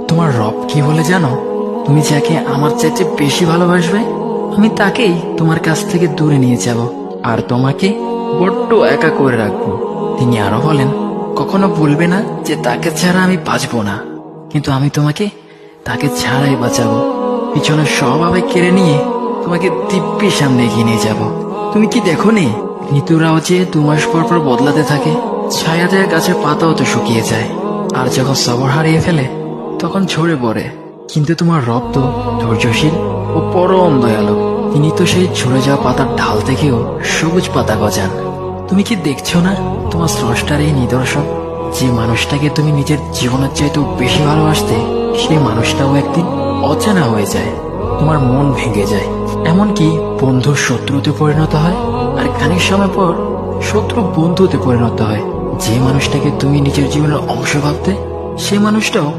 তোমার রব কি বলে জানো? তুমি যাকে আমার চাইতে বেশি ভালোবাসবে, আমি তাকেই তোমার কাছ থেকে দূরে নিয়ে যাব আর তোমাকে বড্ড একা করে রাখবো। তিনি আরো বলেন, কখনো বলবে না যে তাকে ছাড়া আমি বাঁচবো না, কিন্তু আমি তোমাকে তাকে ছাড়াই বাঁচাবো। পিছনের সব আবেগ কেড়ে নিয়ে তোমাকে দিব্যি সামনে এগিয়ে নিয়ে যাব। তুমি কি দেখো নি ঋতুরাও যে 2 মাস পর পর বদলাতে থাকে, ছায়া দেয়া গাছের পাতাও তো শুকিয়ে যায়, আর যখন সবর হারিয়ে ফেলে তখন ঝরে পড়ে। কিন্তু তোমার রব তো ধৈর্যশীল ও পরম দয়ালু। তিনি তো সেই ঝরে যাওয়া পাতার ঢাল থেকেও সবুজ পাতা গজান। তুমি কি দেখছো না তোমার স্রষ্টার এই নিদর্শন? যে মানুষটাকে তুমি নিজের জীবনের চাইতেও বেশি ভালোবাসতে, সেই মানুষটাও একদিন অচেনা হয়ে যায়, তোমার মন ভেঙে যায়, এমনকি বন্ধু শত্রুতে পরিণত হয়, আর খানিক সময় পর শত্রু বন্ধুতে পরিণত হয়। যে মানুষটাকে তুমি নিজের জীবনের অংশ ভাবতে, সে মানুষটাও